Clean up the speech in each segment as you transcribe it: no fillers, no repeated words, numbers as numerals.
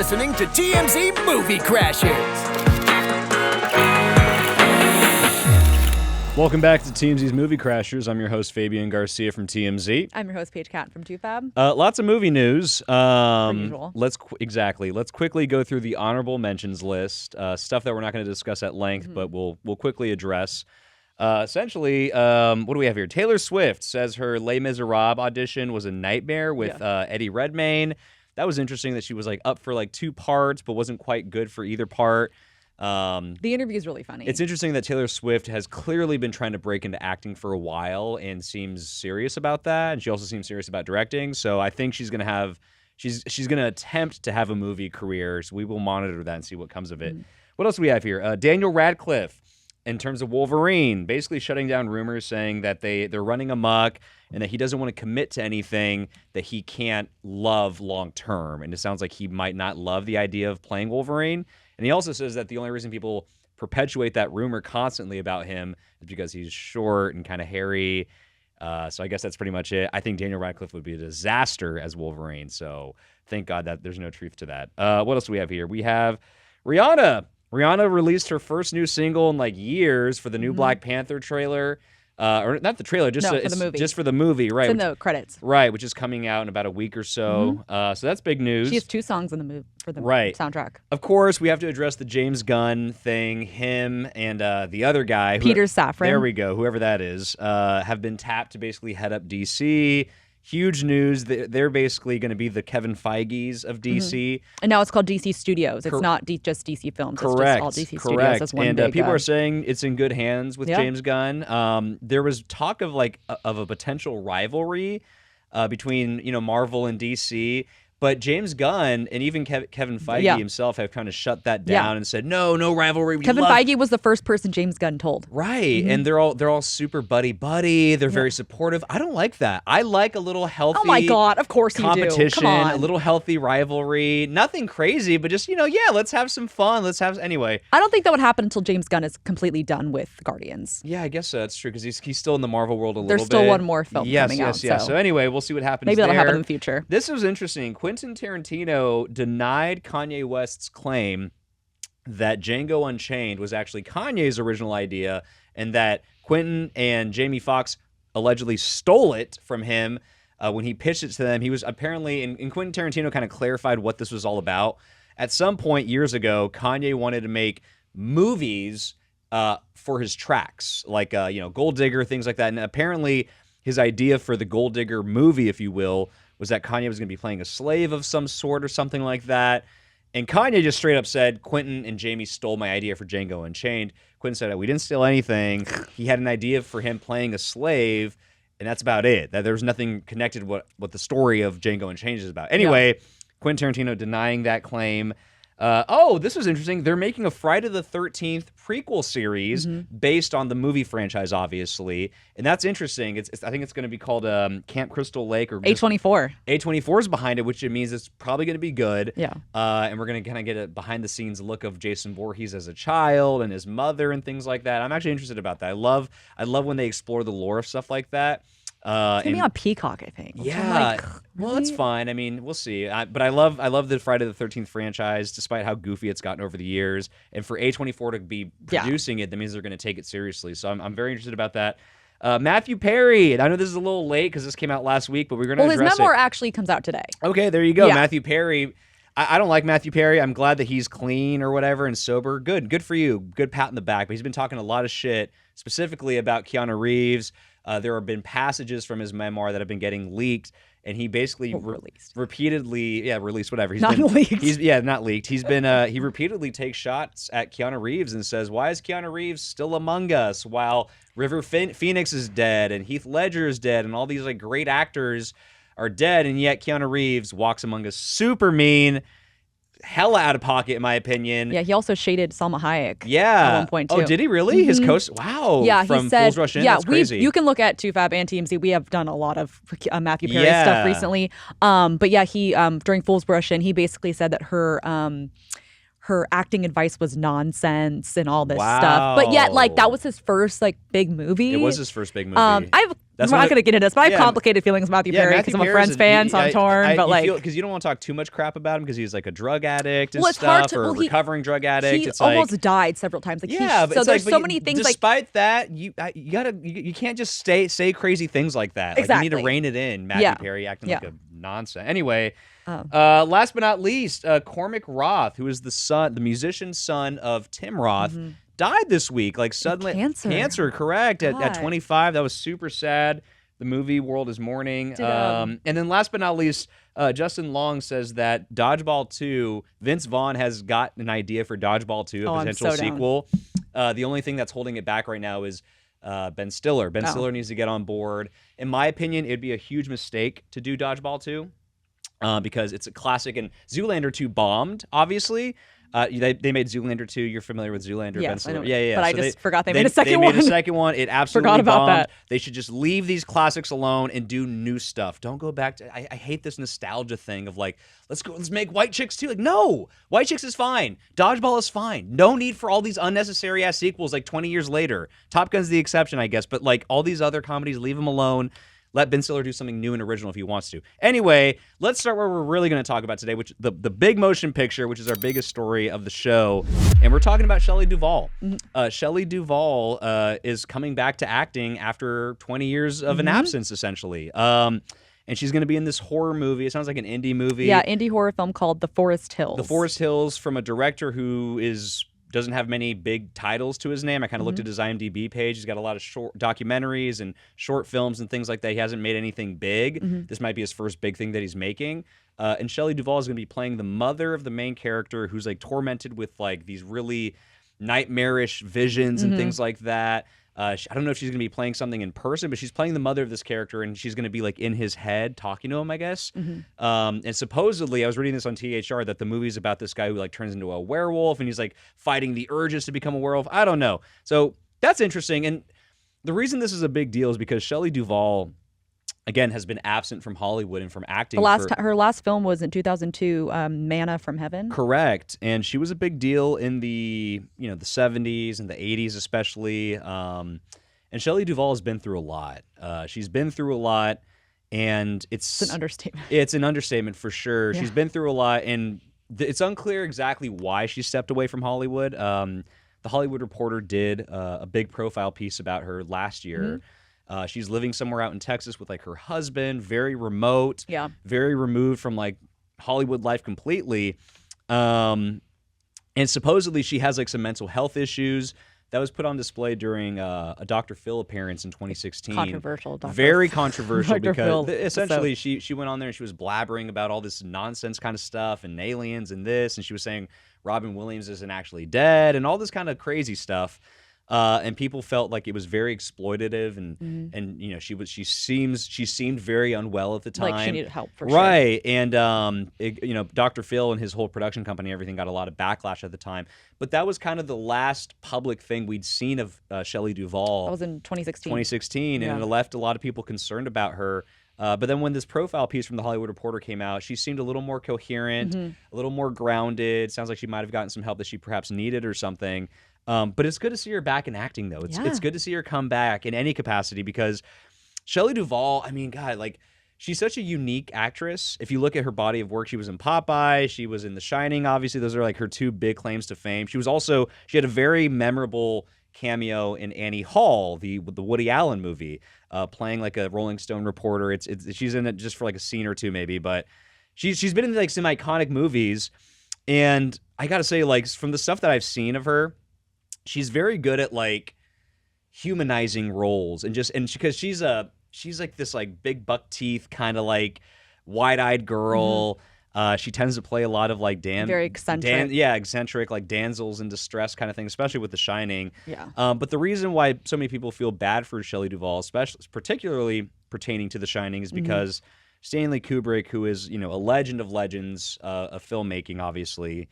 listening to TMZ Movie Crashers. Welcome back to TMZ's Movie Crashers. I'm your host, Fabian Garcia from TMZ. I'm your host, Paige Cat from Toofab. Lots of movie news. Usual. Let's quickly go through the honorable mentions list. Stuff that we're not going to discuss at length, but we'll quickly address. Essentially, what do we have here? Taylor Swift says her Les Miserables audition was a nightmare with Eddie Redmayne. That was interesting that she was up for 2 parts, but wasn't quite good for either part. The interview is really funny. It's interesting that Taylor Swift has clearly been trying to break into acting for a while and seems serious about that. And she also seems serious about directing. So I think she's going to attempt to have a movie career. So we will monitor that and see what comes of it. What else do we have here? Daniel Radcliffe, in terms of Wolverine, basically shutting down rumors saying that they're running amok and that he doesn't want to commit to anything that he can't love long term. And it sounds like he might not love the idea of playing Wolverine. And he also says that the only reason people perpetuate that rumor constantly about him is because he's short and kind of hairy. So I guess that's pretty much it. I think Daniel Radcliffe would be a disaster as Wolverine. So thank God that there's no truth to that. What else do we have here? We have Rihanna. Rihanna released her first new single in years for the new Black Panther trailer. Or not the trailer, just for the movie. Just for the movie, right? It's in the credits. Right, which is coming out in about a week or so. So that's big news. She has 2 songs in the movie for the soundtrack. Of course, we have to address the James Gunn thing. Him and the other guy, Peter Safran. There we go. Whoever that is, have been tapped to basically head up DC. Huge news. They're basically going to be the Kevin Feiges of DC. And now it's called DC Studios. It's not just DC Films. Correct. It's just all DC Studios as one big, people are saying it's in good hands with James Gunn. There was talk of a potential rivalry between Marvel and DC. But James Gunn and even Kevin Feige himself have kind of shut that down and said, no rivalry. Kevin Feige was the first person James Gunn told. Right. And they're all super buddy-buddy. They're very supportive. I don't like that. I like a little healthy Oh my God, of course you do. competition, Come on. a little healthy rivalry. Nothing crazy, but just, let's have some fun. Anyway. I don't think that would happen until James Gunn is completely done with Guardians. Yeah, I guess that's true because he's still in the Marvel world a little bit. There's still one more film coming out. Yes. So anyway, we'll see what happens Maybe that'll there. happen in the future. This was interesting. Quentin Tarantino denied Kanye West's claim that Django Unchained was actually Kanye's original idea and that Quentin and Jamie Foxx allegedly stole it from him when he pitched it to them. He was apparently, and Quentin Tarantino kind of clarified what this was all about. At some point years ago, Kanye wanted to make movies for his tracks, like Gold Digger, things like that. And apparently his idea for the Gold Digger movie, if you will, was that Kanye was going to be playing a slave of some sort or something like that. And Kanye just straight up said, Quentin and Jamie stole my idea for Django Unchained. Quentin said, we didn't steal anything. He had an idea for him playing a slave, and that's about it. That there's nothing connected what the story of Django Unchained is about. Anyway, Quentin Tarantino denying that claim. This was interesting. They're making a Friday the 13th prequel series based on the movie franchise, obviously. And that's interesting. I think it's going to be called Camp Crystal Lake or A24. A24 is behind it, which means it's probably going to be good. Yeah. And we're going to kind of get a behind-the-scenes look of Jason Voorhees as a child and his mother and things like that. I'm actually interested about that. I love when they explore the lore of stuff like that. It's going to be on Peacock, I think. Yeah. Well, that's fine. I mean, we'll see. But I love the Friday the 13th franchise, despite how goofy it's gotten over the years. And for A24 to be producing it, that means they're going to take it seriously. So I'm very interested about that. Matthew Perry. And I know this is a little late because this came out last week, but we're going to address it. His memoir actually comes out today. Okay, there you go. Yeah. Matthew Perry. I don't like Matthew Perry. I'm glad that he's clean or whatever and sober. Good for you. Good pat in the back. But he's been talking a lot of shit, specifically about Keanu Reeves. There have been passages from his memoir that have been getting leaked, and he basically repeatedly, released, whatever. Not leaked. Not leaked. He's been, he repeatedly takes shots at Keanu Reeves and says, why is Keanu Reeves still among us while River Phoenix is dead and Heath Ledger is dead and all these great actors are dead, and yet Keanu Reeves walks among us super mean, hella out of pocket, in my opinion. Yeah, he also shaded Salma Hayek at one point, too. Oh, did he really? His coast? Wow. Yeah, from he said, Fools Rush In? That's crazy. You can look at ToofAb and TMZ. We have done a lot of Matthew Perry stuff recently. But yeah, he, during Fools Rush In, he basically said that her acting advice was nonsense and all this stuff. But yet, that was his first, big movie. It was his first big movie. I have I'm not going to get into this, but I have complicated feelings about Matthew Perry because I'm a Friends fan, so I'm torn. But because you don't want to talk too much crap about him because he's like a drug addict and stuff, or a recovering drug addict. He it's almost died several times. Like, so there's so many things. Despite that, you can't just say crazy things like that. Exactly. Like, you need to rein it in. Matthew Perry acting like a nonsense. Anyway, last but not least, Cormac Roth, who is the musician's son of Tim Roth. Died this week, like suddenly. Cancer, correct, at 25. That was super sad. The movie world is mourning. And then last but not least, Justin Long says that Dodgeball 2, Vince Vaughn has got an idea for Dodgeball 2, a potential sequel. The only thing that's holding it back right now is Ben Stiller. Ben Stiller needs to get on board. In my opinion, it'd be a huge mistake to do Dodgeball 2 because it's a classic, and Zoolander 2 bombed, obviously. They made Zoolander 2. You're familiar with Zoolander, Ben Stiller? Yeah. But I just forgot they made a second one. They made a second one. It absolutely forgot about bombed. that. They should just leave these classics alone and do new stuff. Don't go back to. I hate this nostalgia thing of like, let's make White Chicks 2. Like, no, White Chicks is fine. Dodgeball is fine. No need for all these unnecessary ass sequels like 20 years later. Top Gun's the exception, I guess. But like all these other comedies, leave them alone. Let Ben Stiller do something new and original if he wants to. Anyway, let's start where we're really going to talk about today, which the big motion picture, which is our biggest story of the show. And we're talking about Shelley Duvall. Shelley Duvall is coming back to acting after 20 years of an absence, essentially. And she's going to be in this horror movie. It sounds like an indie movie. Yeah, indie horror film called The Forest Hills. The Forest Hills, from a director who doesn't have many big titles to his name. I kind of looked at his IMDb page. He's got a lot of short documentaries and short films and things like that. He hasn't made anything big. This might be his first big thing that he's making. And Shelley Duvall is going to be playing the mother of the main character, who's like tormented with like these really nightmarish visions and things like that. I don't know if she's going to be playing something in person, but she's playing the mother of this character, and she's going to be like in his head talking to him, I guess. And supposedly, I was reading this on THR, that the movie's about this guy who like turns into a werewolf, and he's like fighting the urges to become a werewolf. I don't know. So that's interesting. And the reason this is a big deal is because Shelley Duvall, again, has been absent from Hollywood and from acting. Her last film was in 2002, Manna from Heaven. Correct. And she was a big deal in the 70s and the 80s especially. And Shelley Duvall has been through a lot. She's been through a lot, and it's an understatement. It's an understatement for sure. Yeah. She's been through a lot, and it's unclear exactly why she stepped away from Hollywood. The Hollywood Reporter did a big profile piece about her last year. She's living somewhere out in Texas with like her husband, very remote, very removed from like Hollywood life completely. And supposedly she has like some mental health issues. That was put on display during a Dr. Phil appearance in 2016. Controversial. Very controversial because essentially so. she went on there and she was blabbering about all this nonsense kind of stuff and aliens and this, and she was saying Robin Williams isn't actually dead and all this kind of crazy stuff. And people felt like it was very exploitative, and you know, she seemed very unwell at the time. Like she needed help for sure. Right. And Dr. Phil and his whole production company, everything got a lot of backlash at the time. But that was kind of the last public thing we'd seen of Shelley Duvall. That was in 2016. 2016, and it left a lot of people concerned about her. But then when this profile piece from the Hollywood Reporter came out, she seemed a little more coherent, a little more grounded. Sounds like she might have gotten some help that she perhaps needed or something. But it's good to see her back in acting, though. It's good to see her come back in any capacity, because Shelley Duvall, I mean, God, like, she's such a unique actress. If you look at her body of work, she was in Popeye, she was in The Shining, obviously. Those are like her two big claims to fame. She had a very memorable cameo in Annie Hall, the Woody Allen movie, playing like a Rolling Stone reporter. She's in it just for like a scene or two maybe, but she's been in like some iconic movies. And I gotta say, like, from the stuff that I've seen of her, she's very good at like humanizing roles, and because she's like this like big buck teeth kind of like wide-eyed girl. She tends to play a lot of like very eccentric. Eccentric, like damsels in distress kind of thing, especially with The Shining. But the reason why so many people feel bad for Shelley Duvall, particularly pertaining to The Shining, is because Stanley Kubrick, who is, you know, a legend of legends of filmmaking, obviously,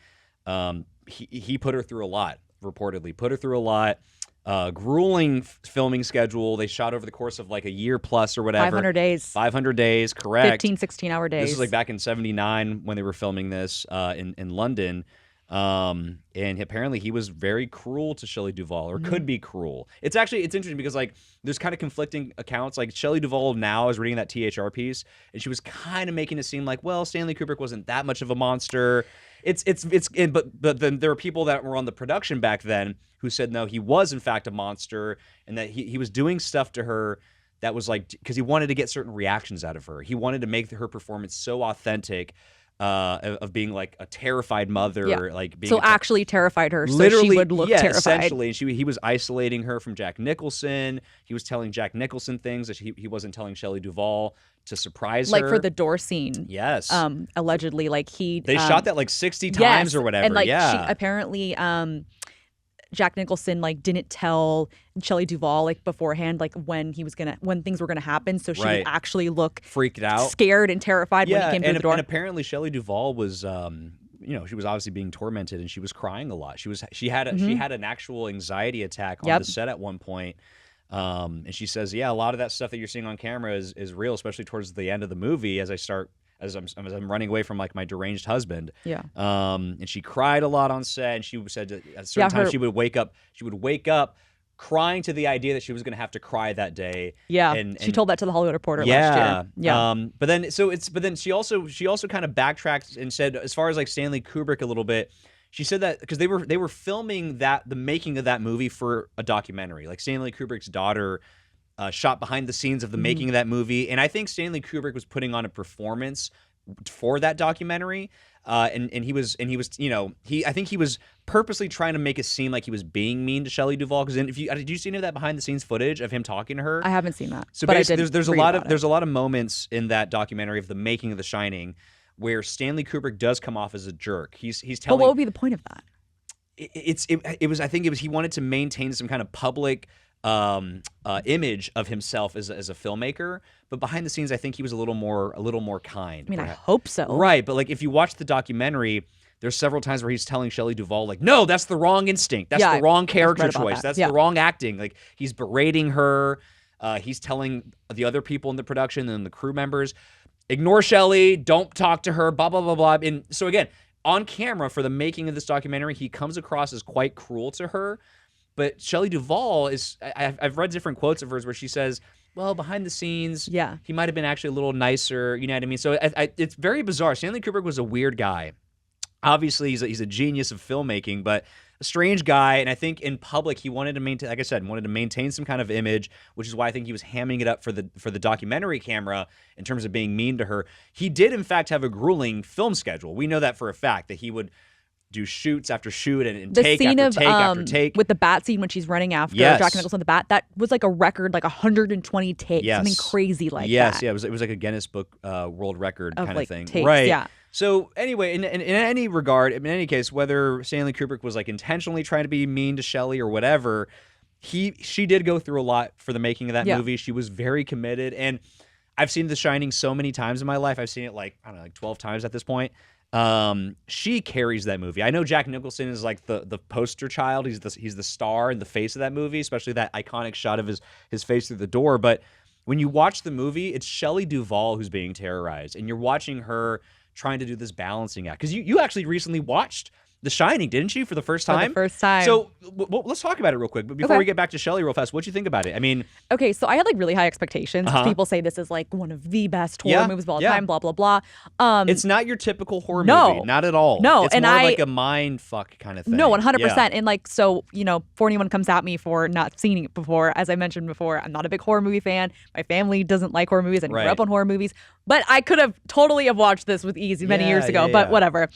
he put her through a lot. Reportedly put her through a lot. Grueling filming schedule. They shot over the course of like a year plus or whatever. 500 days, correct. 15, 16-hour days. This was like back in 79 when they were filming this in London. And apparently he was very cruel to Shelley Duvall, or could be cruel. It's interesting because like there's kind of conflicting accounts. Like Shelley Duvall now is reading that THR piece, and she was kind of making it seem like, well, Stanley Kubrick wasn't that much of a monster. But then there were people that were on the production back then who said no, he was in fact a monster, and that he was doing stuff to her that was like, because he wanted to get certain reactions out of her. He wanted to make her performance so authentic. Of being like a terrified mother, like being actually terrified her, so literally, she would look terrified. Essentially, and he was isolating her from Jack Nicholson. He was telling Jack Nicholson things that he wasn't telling Shelley Duvall to surprise her. Like for the door scene, yes. Allegedly, like they shot that like 60 times or whatever. And like she apparently, Jack Nicholson like didn't tell Shelley Duvall like beforehand like when things were gonna happen, so she would actually look freaked out, scared and terrified when he came through the door. And apparently Shelley Duvall was she was obviously being tormented, and she was crying a lot. She had an actual anxiety attack on the set at one point. And she says, a lot of that stuff that you're seeing on camera is real, especially towards the end of the movie as I'm running away from like my deranged husband. Yeah. And she cried a lot on set, and she said that at certain times she would wake up crying to the idea that she was going to have to cry that day. Yeah. And she told that to the Hollywood Reporter last year. Yeah. But then she also kind of backtracked and said, as far as like Stanley Kubrick a little bit, she said that because they were filming the making of that movie for a documentary. Like Stanley Kubrick's daughter shot behind the scenes of the making of that movie, and I think Stanley Kubrick was putting on a performance for that documentary, and he was I think he was purposely trying to make it seem like he was being mean to Shelley Duvall. Because did you see any of that behind the scenes footage of him talking to her? I haven't seen that. So basically, there's a lot of moments in that documentary of the making of The Shining where Stanley Kubrick does come off as a jerk. He's telling. But what would be the point of that? I think he wanted to maintain some kind of public image of himself as a filmmaker, but behind the scenes, I think he was a little more kind. I mean, perhaps. I hope so. Right, but like if you watch the documentary, there's several times where he's telling Shelley Duvall, like, no, that's the wrong instinct. That's the wrong character choice. That's the wrong acting. Like he's berating her. He's telling the other people in the production and the crew members, ignore Shelley, don't talk to her, blah, blah, blah, blah. And so again, on camera for the making of this documentary, he comes across as quite cruel to her. But Shelley Duvall I've read different quotes of hers where she says, well, behind the scenes, he might have been actually a little nicer, you know what I mean? So it's very bizarre. Stanley Kubrick was a weird guy. Obviously, he's a genius of filmmaking, but a strange guy. And I think in public, he wanted to maintain, like I said, maintain some kind of image, which is why I think he was hamming it up for the documentary camera in terms of being mean to her. He did, in fact, have a grueling film schedule. We know that for a fact, that he would do shoots after shoot and take after take after take. With the bat scene when she's running after Jack Nicholson the bat, that was like a record, like 120 takes, something crazy like that. Yeah, it was like a Guinness Book World Record kind of thing. Takes, right. Yeah. So anyway, in any regard, in any case, whether Stanley Kubrick was like intentionally trying to be mean to Shelley or whatever, she did go through a lot for the making of that movie. She was very committed, and I've seen The Shining so many times in my life. I've seen it like 12 times at this point. She carries that movie. I know Jack Nicholson is like the poster child. He's the star and the face of that movie, especially that iconic shot of his face through the door. But when you watch the movie, it's Shelley Duvall who's being terrorized, and you're watching her trying to do this balancing act. Because you actually recently watched The Shining, didn't you, for the first time? For the first time. So let's talk about it real quick. But before we get back to Shelley real fast, what'd you think about it? I mean... Okay, so I had like really high expectations. People say this is like one of the best horror movies of all time, blah, blah, blah. It's not your typical horror movie. Not at all. No. It's more like a mind fuck kind of thing. No, 100%. Yeah. And like, so, before anyone comes at me for not seeing it before, as I mentioned before, I'm not a big horror movie fan. My family doesn't like horror movies. I grew up on horror movies. But I could have totally have watched this with ease many years ago, but whatever.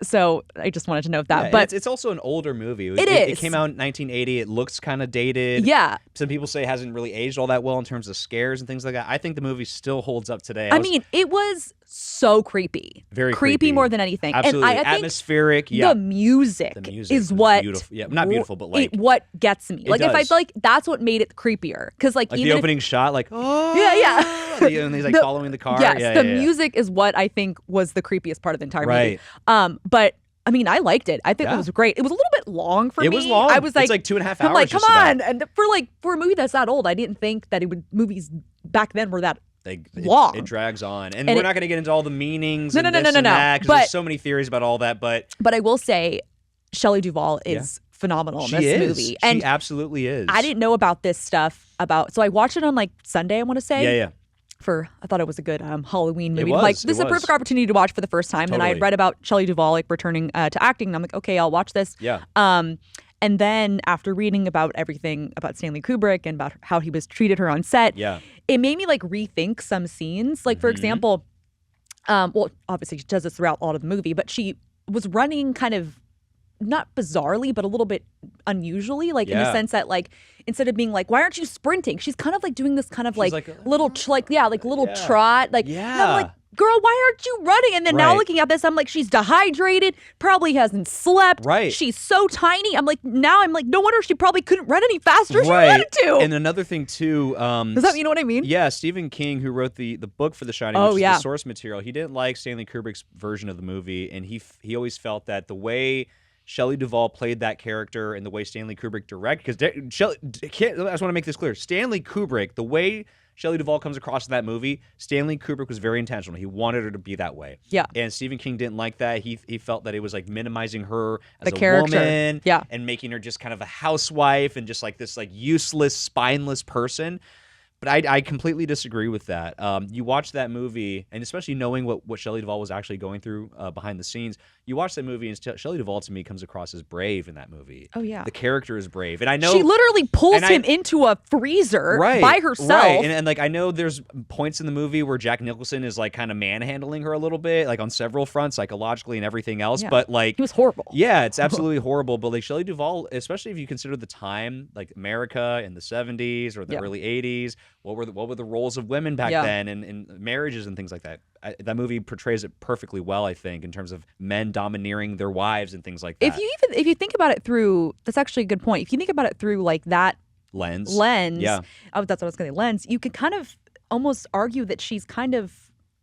So I just wanted to know that. But it's also an older movie. It is. It came out in 1980. It looks kind of dated. Yeah. Some people say it hasn't really aged all that well in terms of scares and things like that. I think the movie still holds up today. I mean, it was so creepy. Very creepy more than anything. Absolutely. And I think atmospheric. The music is what beautiful. Yeah, not beautiful, but like what gets me. Like, if I feel like that's what made it creepier. Because like even the opening shot, like and he's like following the car. Yes, the music is what I think was the creepiest part of the entire movie. But I mean, I liked it. I think it was great. It was a little bit long for me. It was long. I was like, it's like 2.5 hours. I'm like, come on. And for a movie that's that old, I didn't think that movies back then were that long. It drags on, and And we're not going to get into all the meanings. No, and no, this no, and that, because But there's so many theories about all that. But I will say, Shelley Duvall is phenomenal in this movie. She absolutely is. I didn't know about this stuff so I watched it on like Sunday, I want to say. Yeah. I thought it was a good Halloween movie. It was, Like, this is a perfect opportunity to watch for the first time. Totally. And I had read about Shelley Duvall like returning to acting, and I'm like, okay, I'll watch this. Yeah. And then after reading about everything about Stanley Kubrick and about how he was treated her on set, it made me like rethink some scenes. Like, for example, well, obviously she does this throughout all of the movie, but she was running kind of not bizarrely, but a little bit unusually, like in the sense that like instead of being like, why aren't you sprinting? She's kind of like doing this kind of like little little trot. Like, and I'm like, girl, why aren't you running? And then now looking at this, I'm like, she's dehydrated, probably hasn't slept. Right. She's so tiny. I'm like, no wonder she probably couldn't run any faster if she wanted to. And another thing too, does that you know what I mean? Yeah, Stephen King, who wrote the book for The Shining, which is the source material, he didn't like Stanley Kubrick's version of the movie, and he always felt that the way Shelley Duvall played that character and the way Stanley Kubrick directed, because I just want to make this clear. Stanley Kubrick, the way Shelley Duvall comes across in that movie, Stanley Kubrick was very intentional. He wanted her to be that way. Yeah. And Stephen King didn't like that. He felt that it was like minimizing her as a woman and making her just kind of a housewife and just like this like useless, spineless person. But I completely disagree with that. You watch that movie, and especially knowing what Shelley Duvall was actually going through behind the scenes, you watch that movie, and Shelley Duvall to me comes across as brave in that movie. Oh yeah, the character is brave, and I know she literally pulls him into a freezer by herself. Right, and like I know there's points in the movie where Jack Nicholson is like kind of manhandling her a little bit, like on several fronts, psychologically and everything else. Yeah. But like he was horrible. Yeah, it's absolutely horrible. But like Shelley Duvall, especially if you consider the time, like America in the 70s or the early 80s. What were the roles of women back then and marriages and things like that? That movie portrays it perfectly well, I think, in terms of men domineering their wives and things like that. If you think about it through, that's actually a good point. If you think about it through like that lens, that's what I was going to say, lens, you could kind of almost argue that she's kind of,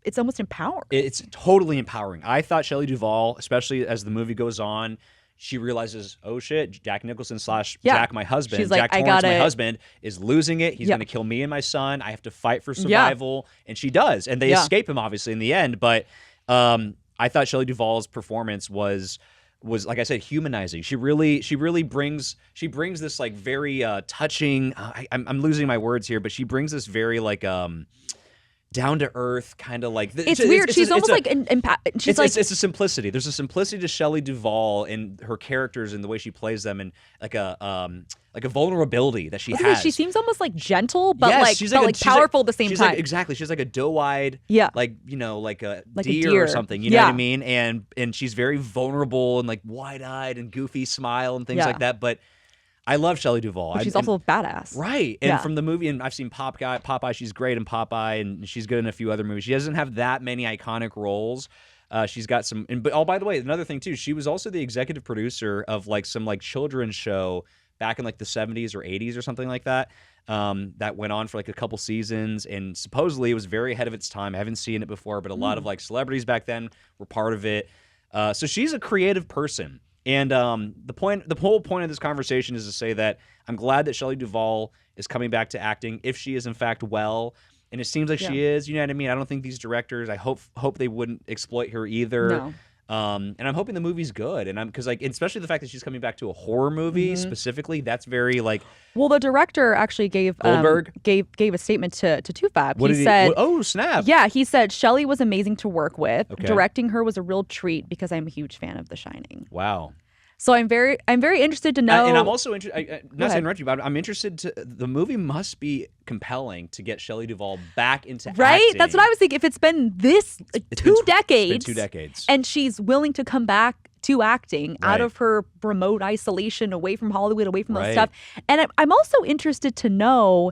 it's almost empowering. It's totally empowering. I thought Shelley Duvall, especially as the movie goes on, she realizes, oh shit, Jack Nicholson / Jack, my husband, she's like, Jack Torrance, my husband, is losing it. He's going to kill me and my son. I have to fight for survival. And she does. And they escape him, obviously, in the end. But I thought Shelley Duvall's performance was like I said, humanizing. She really brings this like very touching, I'm losing my words here, but she brings this very like down to earth kind of like it's weird. She's almost like she's like it's a simplicity. There's a simplicity to Shelley Duvall in her characters and the way she plays them, and like a vulnerability that she has. She seems almost like gentle, but she's powerful at the same time. Exactly. She's like a doe-eyed, like a deer or something. You know what I mean? And she's very vulnerable and like wide-eyed and goofy smile and things like that. But I love Shelley Duvall. But she's also a badass. Right. And from the movie, and I've seen Popeye, she's great in Popeye, and she's good in a few other movies. She doesn't have that many iconic roles. She's got some, but by the way, another thing too, she was also the executive producer of like some like children's show back in like the 70s or 80s or something like that. That went on for like a couple seasons, and supposedly it was very ahead of its time. I haven't seen it before, but a lot of like celebrities back then were part of it. So she's a creative person. And the whole point of this conversation is to say that I'm glad that Shelley Duvall is coming back to acting, if she is in fact well, and it seems like she is. You know what I mean? I don't think these directors, I hope they wouldn't exploit her either. No. And I'm hoping the movie's good, and because like especially the fact that she's coming back to a horror movie specifically, that's very like. Well, the director actually gave a statement to toofab. He said, "Oh snap!" Yeah, he said Shelley was amazing to work with. Okay. Directing her was a real treat because I'm a huge fan of The Shining. Wow. So I'm very interested to know. And I'm also interested. Not to interrupt you, but I'm interested to. The movie must be compelling to get Shelley Duvall back into acting. Right. That's what I was thinking. If it's been it's been 2 decades, and she's willing to come back to acting out of her remote isolation, away from Hollywood, away from that stuff. And I'm also interested to know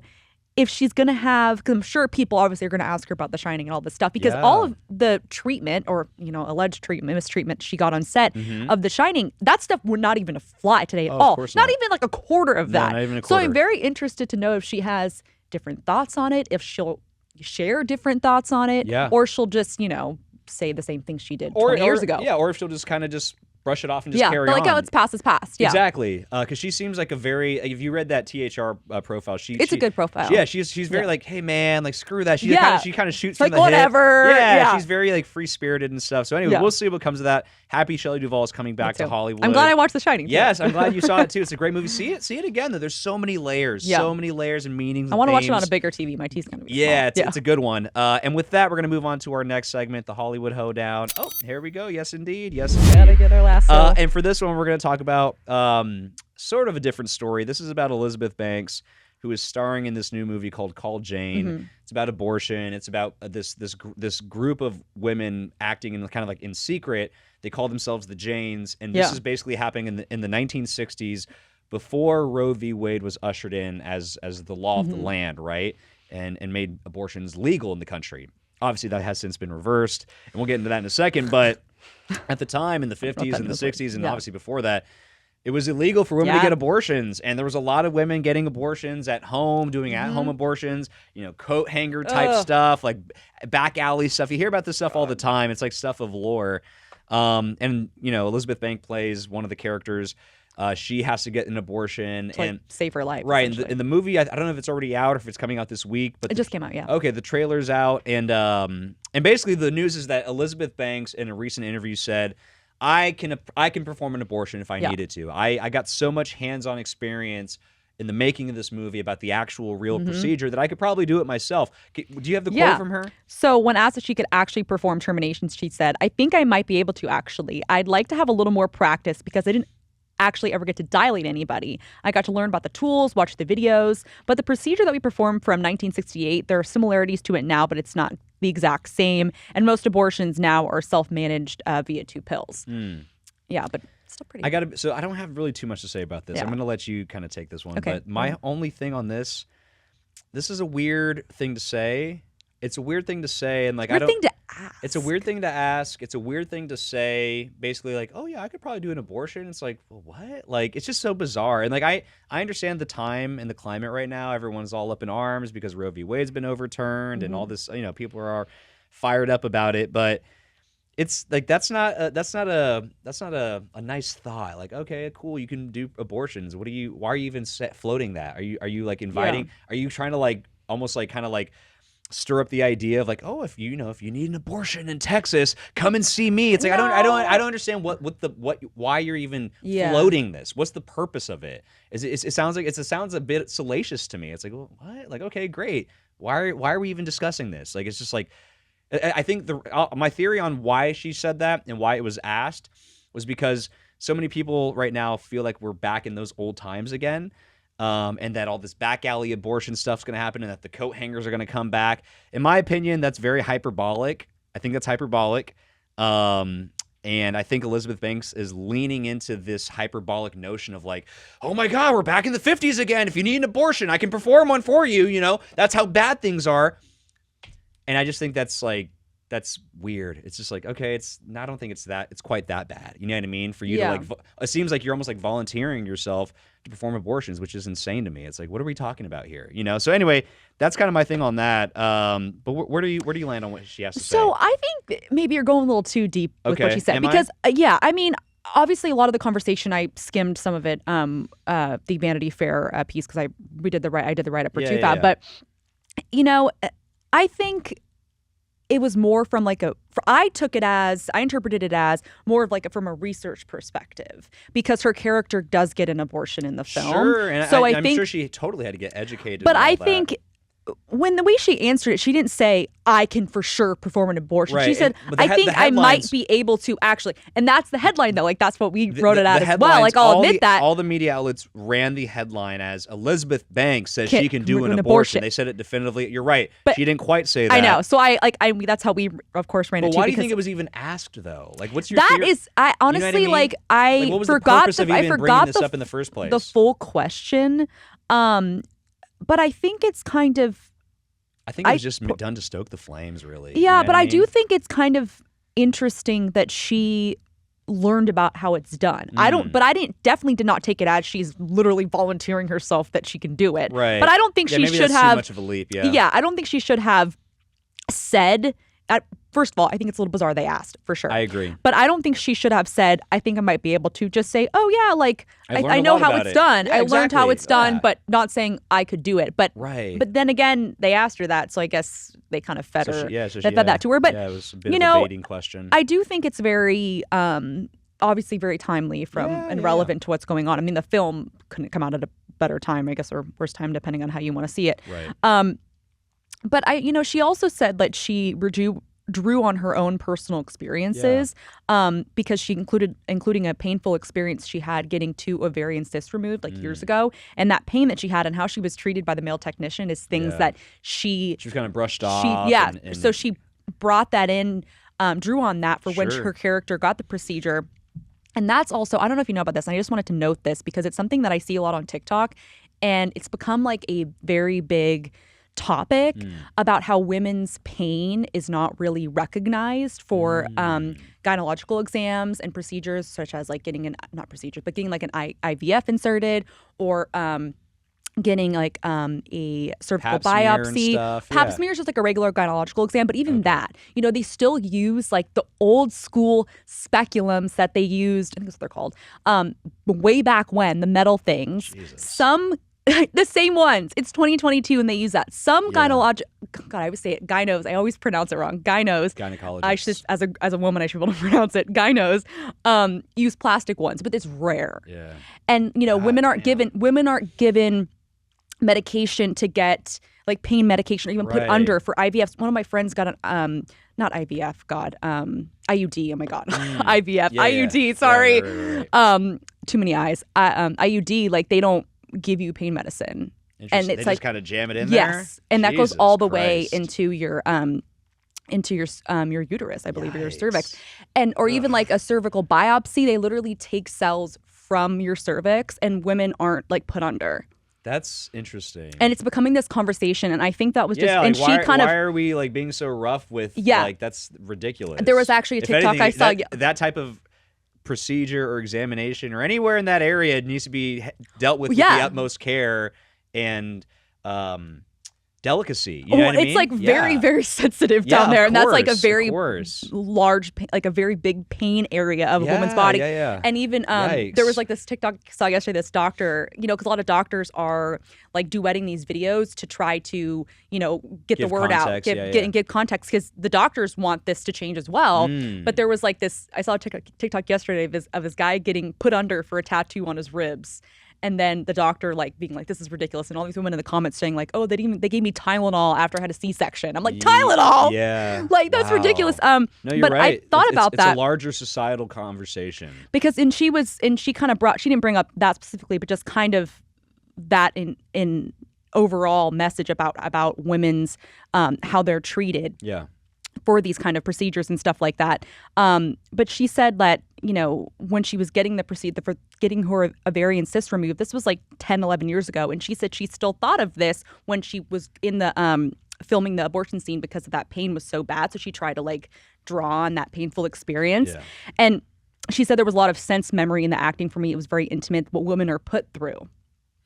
if she's going to have, because I'm sure people obviously are going to ask her about The Shining and all this stuff, because all of the treatment or, alleged treatment, mistreatment she got on set of The Shining, that stuff would not even fly today at all. Not even like a quarter of that. Not even a quarter. So I'm very interested to know if she has different thoughts on it, if she'll share different thoughts on it, or she'll just, say the same thing she did 20 years ago. Yeah, or if she'll just kind of just brush it off and just carry they're on. like, oh, it's past, it's past. Yeah, exactly. Because she seems like a very. If you read that THR profile, it's a good profile. Yeah, she's very like, hey man, like screw that. She kind of shoots like from the whatever. hip. Yeah, she's very like free spirited and stuff. So anyway, we'll see what comes of that. Happy Shelley Duvall is coming back to Hollywood. I'm glad I watched The Shining. Too. Yes, I'm glad you saw it too. It's a great movie. See it again though. There's so many layers, so many layers and meanings. I want to watch it on a bigger TV. My TV's gonna be small. It's a good one. And with that, we're gonna move on to our next segment, the Hollywood Hoedown. Oh, here we go. Yes, indeed. Yes, indeed. Gotta get our last. And for this one, we're gonna talk about sort of a different story. This is about Elizabeth Banks, who is starring in this new movie called Call Jane. Mm-hmm. It's about abortion. It's about this group of women acting in kind of like in secret. They call themselves the Janes, and this is basically happening in the 1960s, before Roe v. Wade was ushered in as the law of the land, right? And made abortions legal in the country. Obviously, that has since been reversed, and we'll get into that in a second. But at the time, in the 50s and the 60s, and obviously before that, it was illegal for women to get abortions, and there was a lot of women getting abortions at home, doing at-home abortions, coat hanger type stuff, like back alley stuff. You hear about this stuff all the time. It's like stuff of lore. And Elizabeth Banks plays one of the characters. She has to get an abortion and save her life. Right. In the movie, I don't know if it's already out or if it's coming out this week, but it just came out. Yeah. Okay. The trailer's out, and basically the news is that Elizabeth Banks in a recent interview said, I can perform an abortion if I needed to. I got so much hands-on experience in the making of this movie about the actual real procedure that I could probably do it myself. Do you have the quote from her? So when asked if she could actually perform terminations, she said, I think I might be able to actually. I'd like to have a little more practice because I didn't actually ever get to dilate anybody. I got to learn about the tools, watch the videos, but the procedure that we performed from 1968, there are similarities to it now, but it's not the exact same. And most abortions now are self-managed via 2 pills. Yeah, but still pretty. So I don't have really too much to say about this. I'm going to let you kind of take this one. Okay. But my only thing on this is a weird thing to say. It's a weird thing to say, and like weird thing to ask. It's a weird thing to ask. It's a weird thing to say. Basically, like, oh yeah, I could probably do an abortion. It's like, well, what? Like, it's just so bizarre. And like, I understand the time and the climate right now. Everyone's all up in arms because Roe v. Wade's been overturned, and all this. People are fired up about it. But it's like that's not a nice thought. Like, okay, cool, you can do abortions. Why are you even floating that? Are you like inviting? Yeah. Are you trying to like almost like kind of like stir up the idea of like, oh, if you need an abortion in Texas, come and see me. It's like I don't understand why you're even floating this. What's the purpose of it? It sounds a bit salacious to me. It's like, well, what? Like, okay, great. Why are we even discussing this? Like, it's just like, I think my theory on why she said that and why it was asked was because so many people right now feel like we're back in those old times again. And that all this back alley abortion stuff's going to happen and that the coat hangers are going to come back. In my opinion, that's very hyperbolic. I think that's hyperbolic. And I think Elizabeth Banks is leaning into this hyperbolic notion of like, oh my God, we're back in the 50s again. If you need an abortion, I can perform one for you. That's how bad things are. And I just think that's weird. It's just like, okay, I don't think it's quite that bad. You know what I mean? For you to like, it seems like you're almost like volunteering yourself to perform abortions, which is insane to me. It's like, what are we talking about here? So anyway, that's kind of my thing on that. But where do you land on what she has to say? So I think maybe you're going a little too deep with what she said. I mean, obviously a lot of the conversation, I skimmed some of it, the Vanity Fair piece, because I did the write-up for toofab. But, I think it was more from like I interpreted it as more of like from a research perspective, because her character does get an abortion in the film. Sure, and so I'm sure she totally had to get educated. But I think when the way she answered it, she didn't say, I can for sure perform an abortion. Right. She said, I think I might be able to actually. And that's the headline, though. Like, that's what we wrote it out as well. Like, I'll admit that. All the media outlets ran the headline as Elizabeth Banks says she can do an abortion. They said it definitively. You're right. But she didn't quite say that. I know. So that's how we, of course, ran it too. Why do you think it was even asked, though? Like, what's your theory? I honestly, what I mean? I forgot the bringing this up in the first place? The full question. But I think it's kind of. I think it was just done to stoke the flames, really. Yeah, but I do think it's kind of interesting that she learned about how it's done. I definitely did not take it as she's literally volunteering herself that she can do it. Right. But I don't think she should have. Too much of a leap. Yeah. Yeah, I don't think she should have said. first of all, I think it's a little bizarre they asked, for sure. I agree. But I don't think she should have said, I think I might be able to just say, oh, yeah, like, I know how it's done. Yeah, I learned how it's done, Yeah. but not saying I could do it. But Right. But then again, they asked her that, so I guess they kind of fed her. So they fed that to her. But, yeah, it was a bit of a baiting question. I do think it's very, obviously very timely and relevant to what's going on. I mean, the film couldn't come out at a better time, I guess, or worse time, depending on how you want to see it. Right. But she also said that she drew on her own personal experiences because she including a painful experience she had getting 2 ovarian cysts removed years ago, and that pain that she had and how she was treated by the male technician is things that she was kind of brushed off. So she brought that in, drew on that for when Sure. her character got the procedure. And that's also, I don't know if you know about this, and I just wanted to note this because it's something that I see a lot on TikTok, and it's become like a very big topic about how women's pain is not really recognized for gynecological exams and procedures, such as like getting getting like an IVF inserted, or getting like a cervical Pap smear and biopsy. stuff. Pap smear is just like a regular gynecological exam, but even that, they still use like the old school speculums that they used, I think that's what they're called, way back when, the metal things. Jesus. Some the same ones. It's 2022 and they use that. Some God, I always say it, gynos. I always pronounce it wrong. Gynecologists. I should, as a woman, I should be able to pronounce it. Gynos use plastic ones, but it's rare. Yeah. And women aren't given medication to get like pain medication or even put under for IVFs. One of my friends got an not IVF, IUD. Oh my God, IVF, IUD. Sorry, Right. Too many I's. IUD, like they don't give you pain medicine, and it's they like just kind of jam it in there. Yes, and that goes Jesus all the way Christ. into your uterus, I believe, or your cervix, or even like a cervical biopsy. They literally take cells from your cervix, and women aren't like put under. That's interesting. And it's becoming this conversation, and I think that was just. Yeah, and why, she kind why of. are we like being so rough with? Yeah. Like that's ridiculous. There was actually a If TikTok anything, I saw. that type of procedure or examination or anywhere in that area needs to be dealt with the utmost care and delicacy. You know what I mean? It's like very, very sensitive down there, and that's like a very large, like a very big pain area of a woman's body. Yeah. And even there was like this TikTok I saw yesterday. This doctor, because a lot of doctors are like duetting these videos to try to get the word out, give context, because the doctors want this to change as well. But there was like this. I saw a TikTok yesterday of this guy getting put under for a tattoo on his ribs. And then the doctor like being like, this is ridiculous. And all these women in the comments saying like, oh, they gave me Tylenol after I had a C-section. I'm like, Tylenol? Yeah. Like, that's ridiculous. No, you're but right. I thought about that. It's a larger societal conversation. Because she kind of she didn't bring up that specifically, but just kind of that in overall message about women's, how they're treated. Yeah. For these kind of procedures and stuff like that. But she said that, when she was getting the procedure for getting her ovarian cyst removed, this was like 10, 11 years ago. And she said she still thought of this when she was in the filming the abortion scene because of that pain was so bad. So she tried to like draw on that painful experience. Yeah. And she said there was a lot of sense memory in the acting for me. It was very intimate, what women are put through.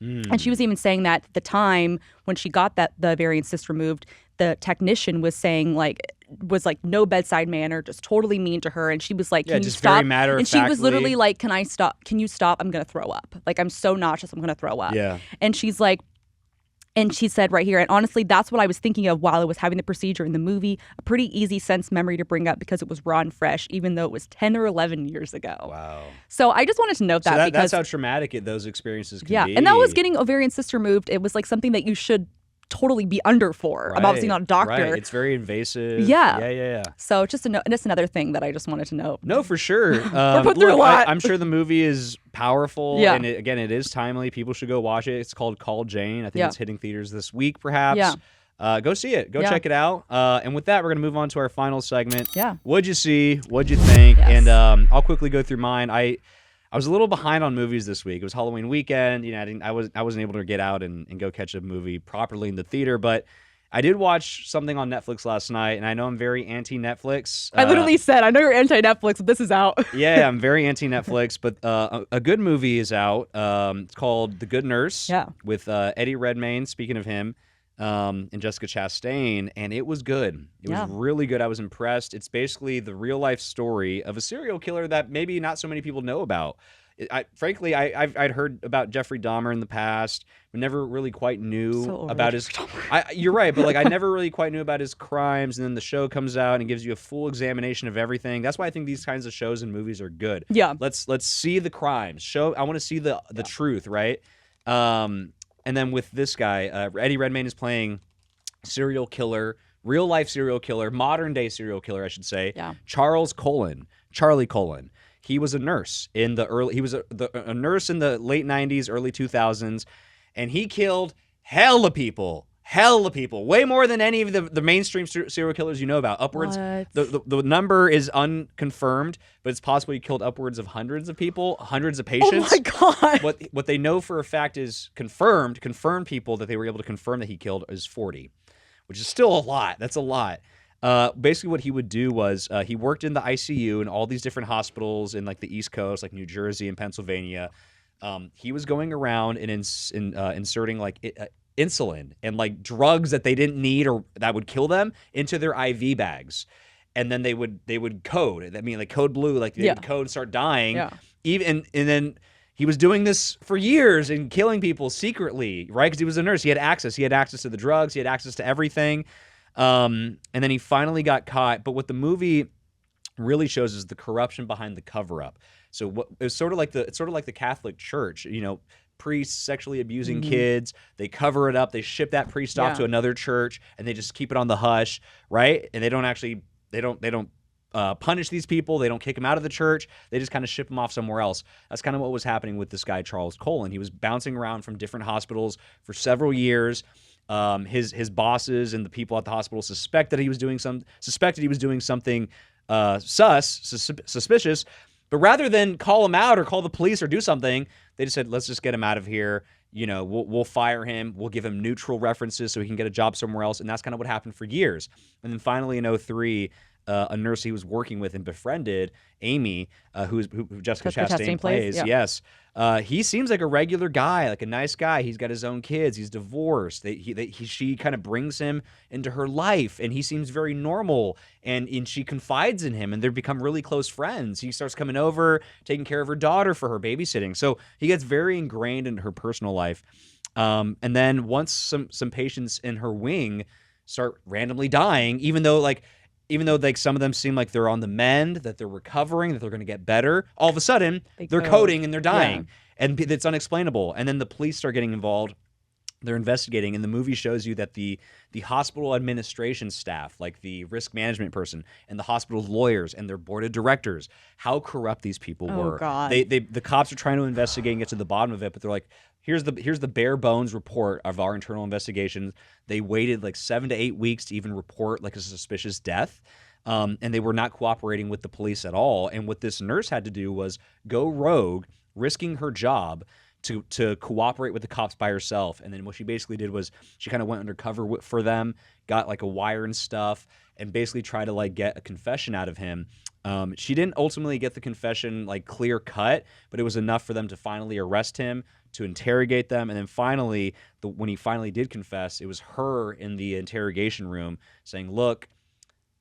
And she was even saying that at the time when she got the ovarian cyst removed, the technician was saying was no bedside manner, just totally mean to her. And she was like, can you stop? Very matter-of-factly. And she was literally like, can I stop? Can you stop? I'm going to throw up. Like, I'm so nauseous, I'm going to throw up. Yeah. And she's like, and she said right here, and honestly, that's what I was thinking of while I was having the procedure in the movie. A pretty easy sense memory to bring up because it was raw and fresh, even though it was 10 or 11 years ago. Wow. So I just wanted to note that because that's how traumatic those experiences can be. Yeah, and that was getting ovarian cyst removed. It was like something that you should totally be under for. I'm obviously not a doctor. Right. It's very invasive. Yeah. So just another thing that I just wanted to note. No, for sure. We're put through a lot. I'm sure the movie is powerful. Yeah. And it is timely. People should go watch it. It's called Call Jane. I think it's hitting theaters this week, perhaps. Yeah. Go see it. Go check it out. And with that, we're going to move on to our final segment. Yeah. What'd you see? What'd you think? Yes. And I'll quickly go through mine. I was a little behind on movies this week. It was Halloween weekend. I wasn't able to get out and go catch a movie properly in the theater, but I did watch something on Netflix last night, and I know I'm very anti-Netflix. I literally said, I know you're anti-Netflix, but this is out. Yeah, I'm very anti-Netflix, but a good movie is out. It's called The Good Nurse with Eddie Redmayne, speaking of him, and Jessica Chastain, and it was good. It was really good. I was impressed. It's basically the real life story of a serial killer that maybe not so many people know about. Frankly, I'd heard about Jeffrey Dahmer in the past, but never really quite knew about his. You're right, but like I never really quite knew about his crimes, and then the show comes out and gives you a full examination of everything. That's why I think these kinds of shows and movies are good. Yeah, let's see the crimes. I want to see the truth, right? And then with this guy, Eddie Redmayne is playing serial killer, real life serial killer, modern day serial killer, I should say. Yeah. Charlie Cullen. He was a nurse in the early. He was a nurse in the late '90s, early 2000s, and he killed hella people. Way more than any of the mainstream serial killers you know about. Upwards, the number is unconfirmed, but it's possible he killed upwards of hundreds of people, hundreds of patients. Oh my God! What they know for a fact is confirmed people that they were able to confirm that he killed is 40, which is still a lot. That's a lot. Basically, what he would do was he worked in the ICU in all these different hospitals in like the East Coast, like New Jersey and Pennsylvania. He was going around and inserting like insulin and like drugs that they didn't need or that would kill them into their IV bags, and then they would code. I mean, like code blue, like they would code and start dying. Yeah. And then he was doing this for years and killing people secretly, right? Because he was a nurse. He had access. He had access to the drugs. He had access to everything. And then he finally got caught. But what the movie really shows is the corruption behind the cover-up. So it's sort of like the Catholic Church, you know. Priests sexually abusing kids, they cover it up, they ship that priest off to another church, and they just keep it on the hush, right? And they don't punish these people, they don't kick them out of the church, they just kind of ship them off somewhere else. That's kind of what was happening with this guy Charlie Cullen. He was bouncing around from different hospitals for several years. His bosses and the people at the hospital suspected he was doing something suspicious. But rather than call him out or call the police or do something, they just said, let's just get him out of here. You know, we'll fire him. We'll give him neutral references so he can get a job somewhere else. And that's kind of what happened for years. And then finally in 2003, a nurse he was working with and befriended, Amy, who Jessica Chastain plays. Yes. He seems like a regular guy, like a nice guy. He's got his own kids. He's divorced. She kind of brings him into her life, and he seems very normal. And she confides in him, and they become really close friends. He starts coming over, taking care of her daughter for her babysitting. So he gets very ingrained in her personal life. And then once some patients in her wing start randomly dying, even though some of them seem like they're on the mend, that they're recovering, that they're going to get better, all of a sudden they're coding and they're dying. And it's unexplainable. And then the police start getting involved. They're investigating, and the movie shows you that the hospital administration staff, like the risk management person and the hospital's lawyers and their board of directors, how corrupt these people were. God. The cops are trying to investigate and get to the bottom of it, but they're like, here's the bare bones report of our internal investigations. They waited like 7 to 8 weeks to even report like a suspicious death. And they were not cooperating with the police at all. And what this nurse had to do was go rogue, risking her job to cooperate with the cops by herself. And then what she basically did was she kind of went undercover for them, got like a wire and stuff, and basically tried to like get a confession out of him. She didn't ultimately get the confession like clear cut, but it was enough for them to finally arrest him, to interrogate them. And then finally, when he finally did confess, it was her in the interrogation room saying, look,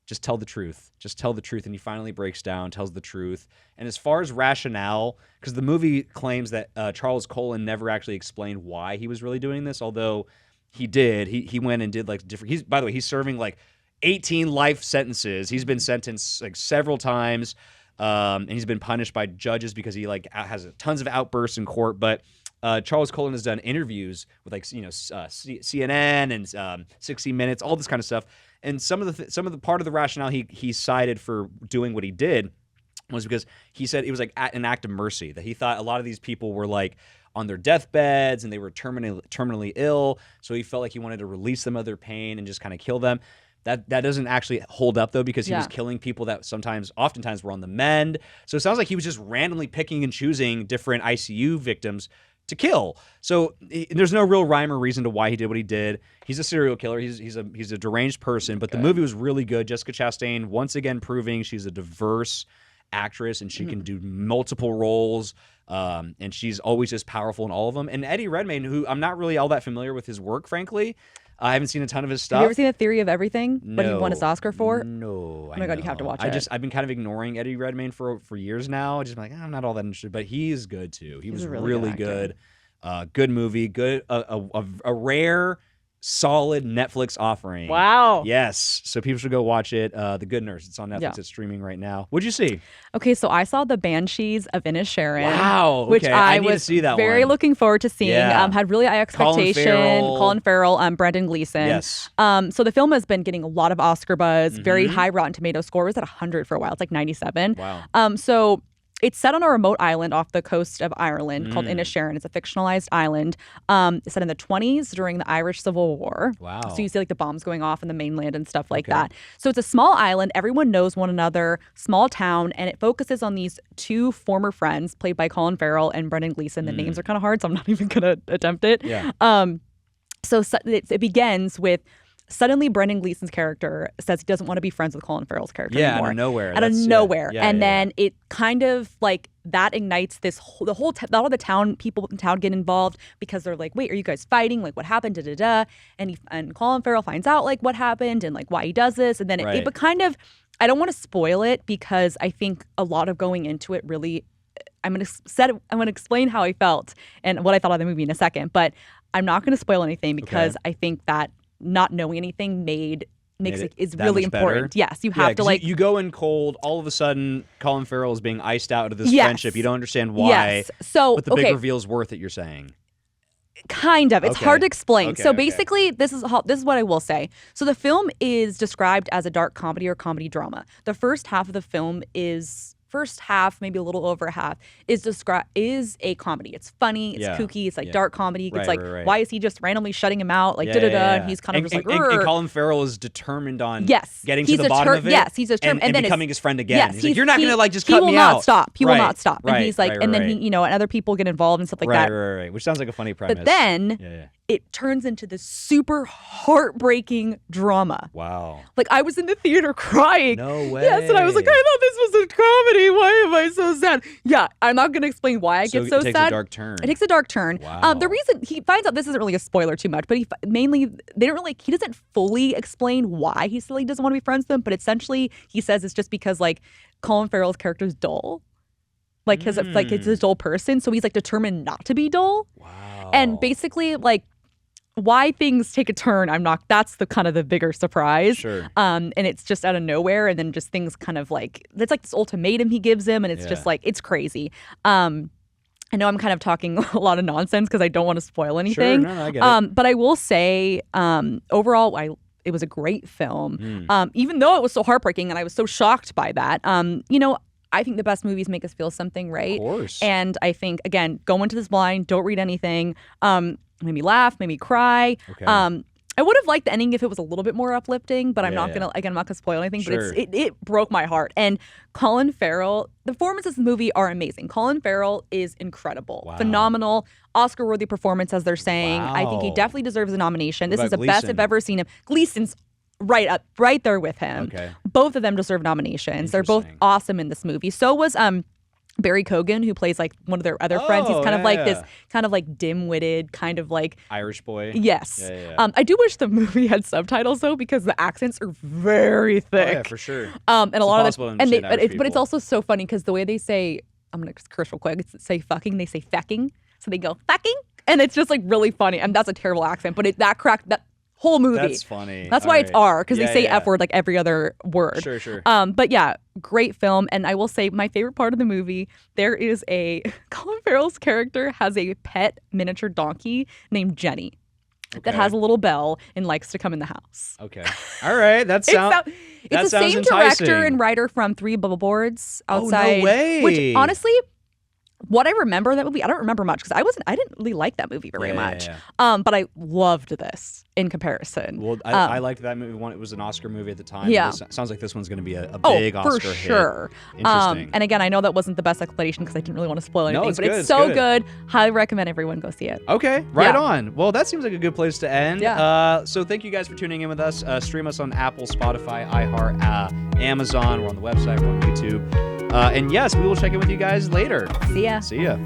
just tell the truth. Just tell the truth. And he finally breaks down, tells the truth. And as far as rationale, because the movie claims that Charles Cullen never actually explained why he was really doing this, although he did. He went and did like different. By the way, he's serving like 18 life sentences. He's been sentenced like several times, and he's been punished by judges because he like has tons of outbursts in court. But Charles Cullen has done interviews with like CNN and 60 Minutes, all this kind of stuff. And some of the part of the rationale he cited for doing what he did was because he said it was like an act of mercy, that he thought a lot of these people were like on their deathbeds and they were terminally ill, so he felt like he wanted to release them of their pain and just kind of kill them. That doesn't actually hold up though, because he was killing people that oftentimes were on the mend. So it sounds like he was just randomly picking and choosing different ICU victims to kill. So there's no real rhyme or reason to why he did what he did. He's a serial killer. He's a deranged person. But the movie was really good. Jessica Chastain once again proving she's a diverse actress and she can do multiple roles. And she's always just powerful in all of them. And Eddie Redmayne, who I'm not really all that familiar with his work, frankly, I haven't seen a ton of his stuff. Have you ever seen The Theory of Everything? No. What he won his Oscar for? No. Oh my God, you have to watch it. I've been kind of ignoring Eddie Redmayne for years now. Just like, I'm not all that interested, but he's good too. He was really good. Good movie. Good. A rare, solid Netflix offering. Wow. Yes. So people should go watch it. The Good Nurse. It's on Netflix. Yeah. It's streaming right now. What'd you see? Okay, so I saw the Banshees of Inisherin. Wow. Okay. Which I need was to see that very one. looking forward to seeing. Yeah. Had really high expectation. Colin Farrell, Brendan Gleeson. Yes. So the film has been getting a lot of Oscar buzz. Very high Rotten Tomato score. It was at 100 for a while. It's like 97. Wow. So it's set on a remote island off the coast of Ireland called Inisherin. It's a fictionalized island. It's set in the 20s during the Irish Civil War. Wow. So you see like the bombs going off in the mainland and stuff like that. So it's a small island. Everyone knows one another, small town, and it focuses on these two former friends played by Colin Farrell and Brendan Gleeson. The names are kind of hard, so I'm not even going to attempt it. Yeah. So it begins with suddenly Brendan Gleeson's character says he doesn't want to be friends with Colin Farrell's character anymore. Out of nowhere. Out of nowhere. Yeah, and then it kind of like that ignites this a lot of the town people in town get involved because they're like, wait, are you guys fighting? Like what happened? And Colin Farrell finds out like what happened and like why he does this. And then it kind of, I don't want to spoil it because I think a lot of going into it really, I'm going to explain how I felt and what I thought of the movie in a second, but I'm not going to spoil anything because I think that not knowing anything makes it is really important. Better. Yes, you have to like you go in cold. All of a sudden, Colin Farrell is being iced out of this friendship. You don't understand why. Yes. So but the big reveal's worth it. You're saying. Kind of. It's hard to explain. Okay, so basically, this is what I will say. So the film is described as a dark comedy or comedy drama. The first half of the film maybe a little over half, is a comedy. It's funny, it's kooky, it's like dark comedy. It's like, why is he just randomly shutting him out? Like, and he's kind of just like, and Colin Farrell is determined on getting to the bottom of it. Yes, he's determined. And then becoming his friend again. Yes, he's like, you're not going to like just cut me out. He will not stop. He will not stop. And he's like, and then he, and other people get involved and stuff like that. Right. Which sounds like a funny premise. But then it turns into this super heartbreaking drama. Wow. Like I was in the theater crying. No way. Yes, and I was like, I thought this was a comedy. Why am I so sad? Yeah, I'm not going to explain why I get so sad. It takes a dark turn. It takes a dark turn. Wow. The reason he finds out, this isn't really a spoiler too much, but he doesn't fully explain why he still doesn't want to be friends with them, but essentially he says it's just because like Colin Farrell's character is dull. Like his it's a dull person, so he's like determined not to be dull. Wow. And basically like why things take a turn, that's the kind of the bigger surprise. Sure. And it's just out of nowhere, and then just things kind of like, it's like this ultimatum he gives him, and it's just like, it's crazy. I know I'm kind of talking a lot of nonsense because I don't want to spoil anything. Sure, no, I get it. But I will say, overall, it was a great film. Even though it was so heartbreaking and I was so shocked by that. I think the best movies make us feel something, right? Of course. And I think, again, go into this blind, don't read anything. Made me laugh, made me cry. Okay. I would have liked the ending if it was a little bit more uplifting, but I'm not gonna spoil anything. Sure. But it broke my heart. And Colin Farrell, the performances in the movie are amazing. Colin Farrell is incredible, phenomenal, Oscar-worthy performance, as they're saying. Wow. I think he definitely deserves a nomination. What This is the about best Gleeson? I've ever seen him. Gleason's right there with him. Okay. Both of them deserve nominations. They're both Interesting. awesome in this movie. So was Barry Cogan, who plays like one of their other friends. He's kind of like this kind of like dim-witted kind of like Irish boy. Yes. Yeah. I do wish the movie had subtitles though, because the accents are very thick. Oh, yeah, for sure. And a lot of impossible to understand Irish but it's people. also so funny because the way they say, I'm gonna curse real quick, say fucking, they say fecking, so they go fucking, and it's just like really funny. And that's a terrible accent, but that whole movie. That's funny. That's why it's R, because they say F word like every other word. Sure. But yeah, great film. And I will say my favorite part of the movie, there is Colin Farrell's character has a pet miniature donkey named Jenny that has a little bell and likes to come in the house. Okay. All right. It's the same director and writer from 3 Billboards Outside. Oh, no way. Which honestly, what I remember of that movie, I don't remember much because I didn't really like that movie very much. Yeah. But I loved this in comparison. Well, I liked that movie. It was an Oscar movie at the time. Yeah. Sounds like this one's going to be a big Oscar for sure. hit. Interesting. And again, I know that wasn't the best explanation because I didn't really want to spoil anything, it's but good, it's so it's good. Highly recommend everyone go see it. Okay, right on. Well, that seems like a good place to end. Yeah. So thank you guys for tuning in with us. Stream us on Apple, Spotify, iHeart, Amazon. We're on the website. We're on YouTube. And yes, we will check in with you guys later. See ya. See ya.